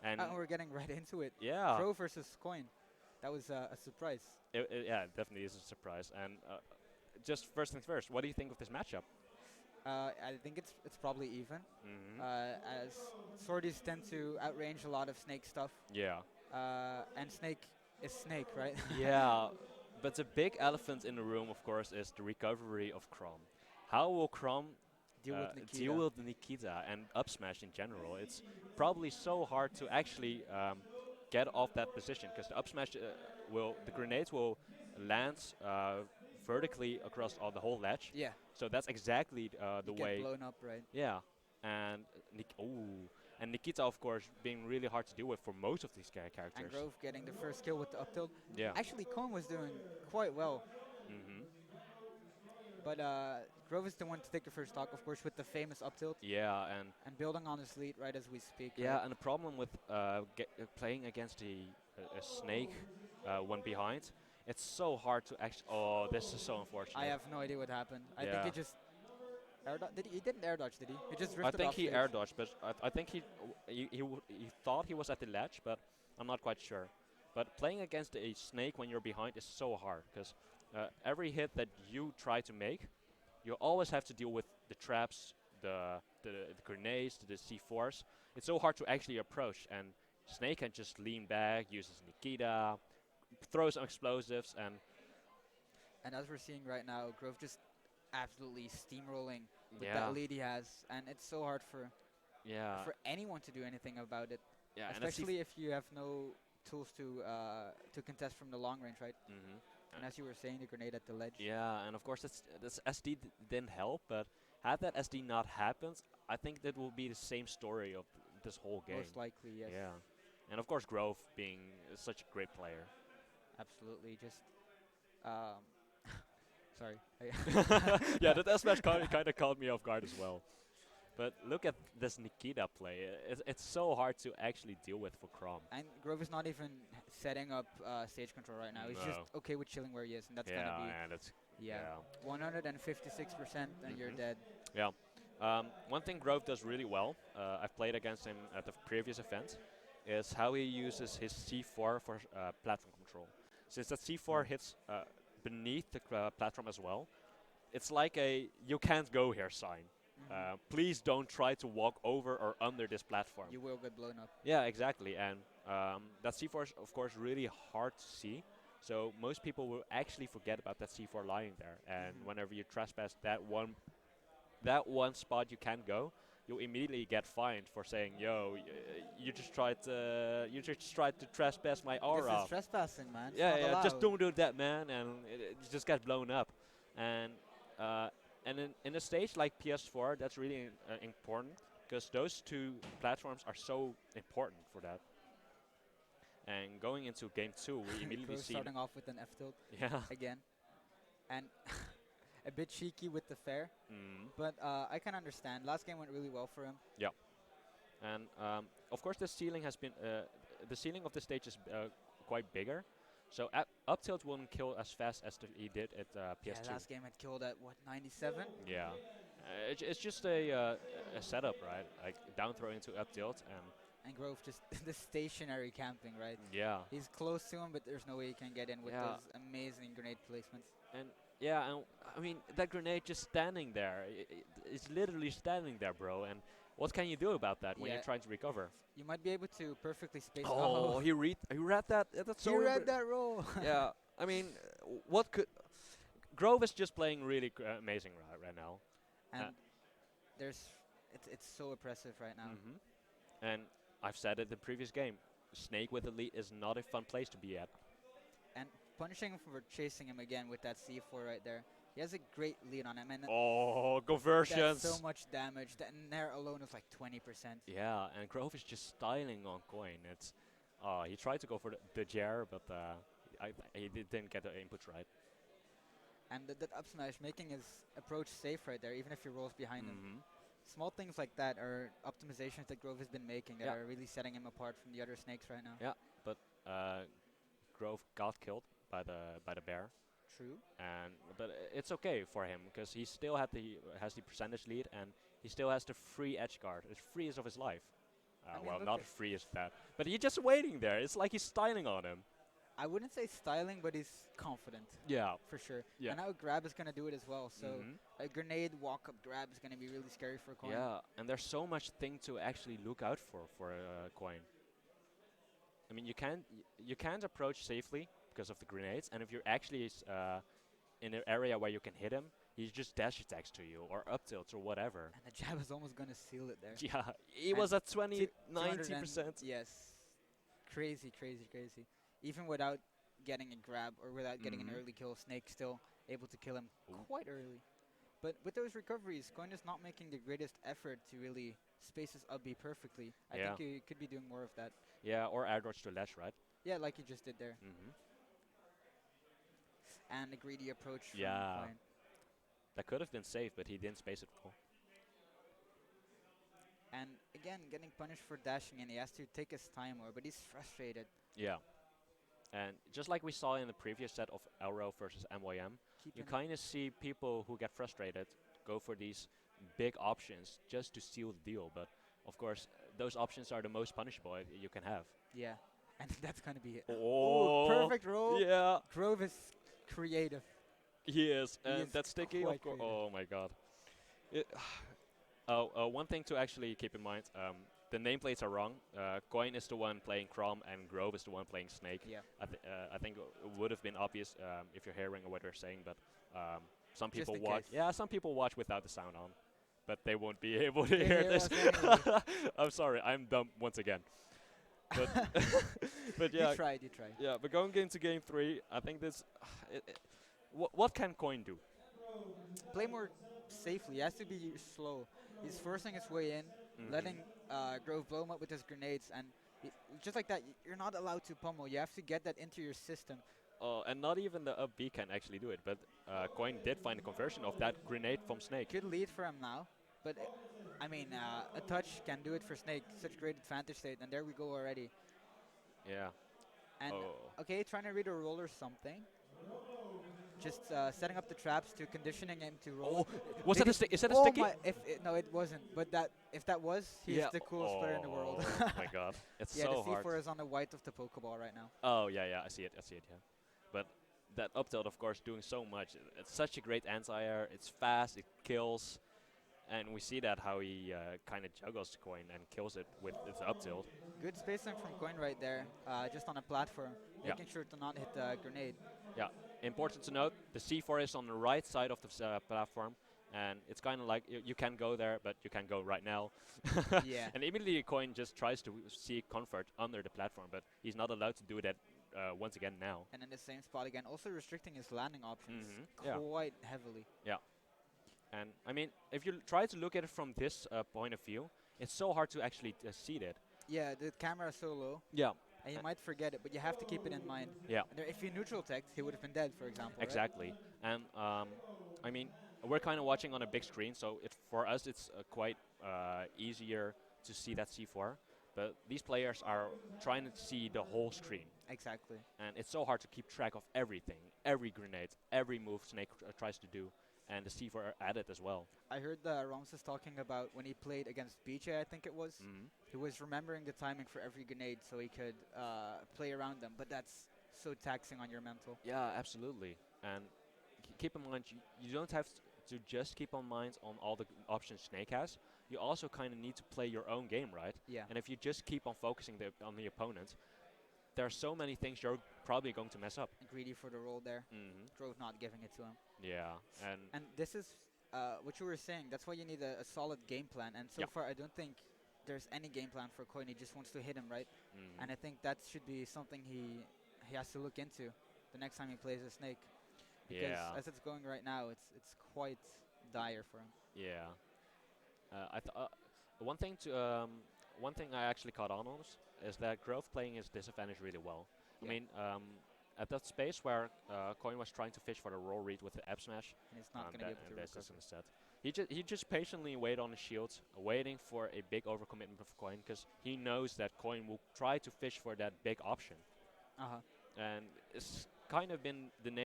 And And we're getting right into it. yeah, Crow versus Koyn. That was a surprise. yeah, it definitely is a surprise. And just first things first, what do you think of this matchup? I think it's probably even, Hmm. as swordies tend to outrange a lot of Snake stuff, Yeah. and Snake is Snake, right? Yeah, but the big elephant in the room, of course, is the recovery of Crom. How will Crom Deal with deal Nikita. with Nikita and up smash in general? It's probably so hard to actually get off that position because the up smash the grenades will land vertically across all the whole ledge. Yeah, So that's exactly you the get way. blown up, right? Yeah, and and Nikita, of course, being really hard to deal with for most of these And characters. Grove getting the first kill with the up tilt. Yeah. Actually, Koyn was doing quite well, Hmm. but Grove is the one to take the first stock, of course, with the famous up tilt Yeah, and and building on his lead right as we speak, right? yeah, and the problem with playing against a snake when behind, it's so hard to actually. Oh, this is so I unfortunate. have no idea what happened. I think he Yeah, just air dodge. He didn't air dodge, did he? He just I drifted think off he stage. air dodged, but I think he thought he was at the ledge, but I'm not quite sure. But playing against a snake when you're behind is so hard because every hit that you try to make, you always have to deal with the traps, the grenades, the C4s. It's so hard to actually approach, and Snake can just lean back, uses Nikita, throws some explosives, and And as we're seeing right now, Grove just absolutely steamrolling with that yeah, lead he has, and it's so hard yeah, for anyone to do anything about it, yeah, and that's especially if you have no tools to contest from the long range, right? hmm And as you were saying, the grenade at the ledge, yeah, and of course that's SD didn't help, but had that SD not happened, I think that will be the same story of this whole game. most likely, yes, Yeah, and of course Grove being such a great player. absolutely. Just um, sorry. Yeah, that S match kind of caught me off guard as well. But look at this Nikita play. It's so hard to actually deal with for Crom. And Grove is not even setting up stage control right now. He's just No. okay with chilling where he is, and that's gonna Yeah, be, and it's yeah, yeah. 156%, and you're Hmm. dead. Yeah. One thing Grove does really well, I've played against him at the previous event, is how he uses his C4 for platform control. Since that C4 Right. hits beneath the platform as well, it's like a you can't go here sign. Please don't try to walk over or under this platform. You will get blown up. Yeah, exactly. And that C4 is, of course, really hard to see. So most people will actually forget about that C4 lying there. And whenever you trespass that one spot you can't go, you immediately get fined for saying, "Yo, you just tried to trespass my This is aura." trespassing, man. It's Yeah, not yeah, just allowed. don't do that, man, and you just get blown up. And uh, and in a stage like PS4, that's really important because those two platforms are so important for that. And going into game two, we immediately Grove see, starting off with an F tilt yeah, again, and a bit cheeky with the fair, mm, but I can understand. Last game went really well for him. yeah, and of course the ceiling of the stage is quite bigger, so up tilt won't kill as fast as he did at Yeah, PS2. last game had killed at what 97, Yeah, it's just a setup, right? Like down throw into up tilt, and and Grove just the stationary camping, right? yeah, He's close to him, but there's no way he can get in with yeah, those amazing grenade placements. and yeah, and I mean that grenade just standing there. It's literally standing there, bro. And what can you do about that when you're Yeah, trying to recover? you might be able to perfectly space. Oh, Oh, he read that. That's he so. read that roll. Yeah, I mean, what could Grove is just playing really amazing right now. And Uh, there's, it's so oppressive right now. hmm And I've said it in the previous game. Snake with Elite is not a fun place to be at. And punishing him for chasing him again with that C4 right there. He has a great lead on him, and Oh, that's so conversions. much damage. That Nair alone is like 20%. Yeah, and Grove is just styling on Koyn. It's he tried to go for the Jar, but he didn't get the input right. And that up smash making his approach safe right there, even if he rolls behind him. Hmm. Small things like that are optimizations that Grove has been making that Yeah, are really setting him apart from the other snakes right now. yeah, but uh, Grove got killed by the bear, True. and but it's okay for him because he still has the percentage lead and he still has the free edge guard, the freest of his life. I mean, Well, look not at. free as that. But he's just waiting there. It's like he's styling on him. I wouldn't say styling, but he's confident Yeah. for sure. Yeah. And now grab is gonna do it as well. So Hmm. a grenade walk-up grab is gonna be really scary for Koyn. Yeah, and there's so much thing to actually look out for Koyn. I mean, you can't approach safely because of the grenades, and if you're actually in an area where you can hit him, he just dash attacks to you or up tilts or whatever. And the jab is almost gonna seal it there. Yeah, he And was at 20, 200 and 90%. yes, crazy, crazy, crazy. Even without getting a grab or without getting an Mhm. early kill, Snake still able to kill him Ooh. quite early. But with those recoveries, Koyn is not making the greatest effort to really space his up B perfectly. I Yeah. think he could be doing more of that. Yeah, or air dodge to ledge, right? Yeah, like he just did there. Hmm. And a greedy approach from Yeah. Koyn. That could have been safe, but he didn't space it well. And again, getting punished for dashing, and he has to take his time more, but he's frustrated. Yeah. And just like we saw in the previous set of Elro versus MYM, you Keeping kind of see people who get frustrated go for these big options just to seal the deal. But of course, those options are the most punishable you can have. yeah, and that's gonna be it. Oh, Perfect roll. Yeah, Grove is creative. he is. He And is that's sticky, quite of course. creative. Oh my god. It one thing to actually keep in mind, the nameplates are wrong. Koyn is the one playing Crom and Grove is the one playing Snake. Yeah. I think it would have been obvious if you're hearing what they're saying, but some Just people in watch. case. Yeah, some people watch without the sound on, but they won't be able to They hear hear this. us anyway. I'm sorry, I'm dumb once again. But but yeah, You tried, you tried. yeah. But going into game 3, I think this. What can Koyn do? Play more safely. He has to be slow. He's forcing his way in, Mhm. letting Grove blow him up with his grenades, and just like that, you're not allowed to pummel. You have to get that into your system. And not even the up B can actually do it, but Koyn did find a conversion of that grenade from Snake. Good lead for him now, but I mean, a touch can do it for Snake. Such great advantage state, and there we go already. Yeah. And Oh. okay, trying to read a roll or something. Just setting up the traps to conditioning him to roll. Was that a Maybe- stick? Is that a oh sticky? my! No, it wasn't. But if that was, he's the coolest player in the world. Oh my god, it's Yeah, so the hard. C4 is on the white of the Pokeball right now. Oh yeah, I see it, yeah. But that up tilt, of course, doing so much. It's such a great anti-air. It's fast, it kills, and we see that how he kind of juggles the Koyn and kills it with its up tilt. Good spacing from Koyn right there, just on a platform, Yeah. making sure to not hit the grenade. Yeah, important to note, the C4 is on the right side of the platform, and it's kind of like you can go there, but you can't go right now. Yeah. And immediately Koyn just tries to seek comfort under the platform, but he's not allowed to do that once again now. And in the same spot again, also restricting his landing options Yeah. quite heavily. And I mean, if you try to look at it from this point of view, it's so hard to actually see that. Yeah, the camera is so low, Yeah, and you might forget it, but you have to keep it in mind. yeah. And if you neutral teched, he would have been dead, for example. right? Exactly. And I mean, we're kind of watching on a big screen, so for us it's quite easier to see that C4. But these players are trying to see the whole screen, Exactly. and it's so hard to keep track of everything, every grenade, every move Snake tries to do, and the C4 added as well. I heard Ramses talking about when he played against BJ, I think it was. He was remembering the timing for every grenade so he could play around them, but that's so taxing on your mental. Yeah, absolutely. And keep in mind, you don't have to just keep on mind on all the options Snake has. You also kind of need to play your own game, right? Yeah. And if you just keep on focusing on the opponent, there are so many things you're probably going to mess up. Greedy for the roll there. Mm-hmm. Grove not giving it to him. Yeah, and And this is what you were saying. That's why you need a solid game plan. And so Yeah. far, I don't think there's any game plan for Koyn. He just wants to hit him, right? mm, And I think that should be something he has to look into the next time he plays a Snake. Because yeah, as it's going right now, it's quite dire for him. yeah. One thing one thing I actually caught on is that Grove playing his disadvantage really well. Yeah. I mean, at that space where Koyn was trying to fish for the roll read with the F smash, And he's not going to be able to and this recover. is instead. He just patiently waited on the shield, waiting for a big overcommitment of Koyn, because he knows that Koyn will try to fish for that big option, Uh-huh. and it's kind of been the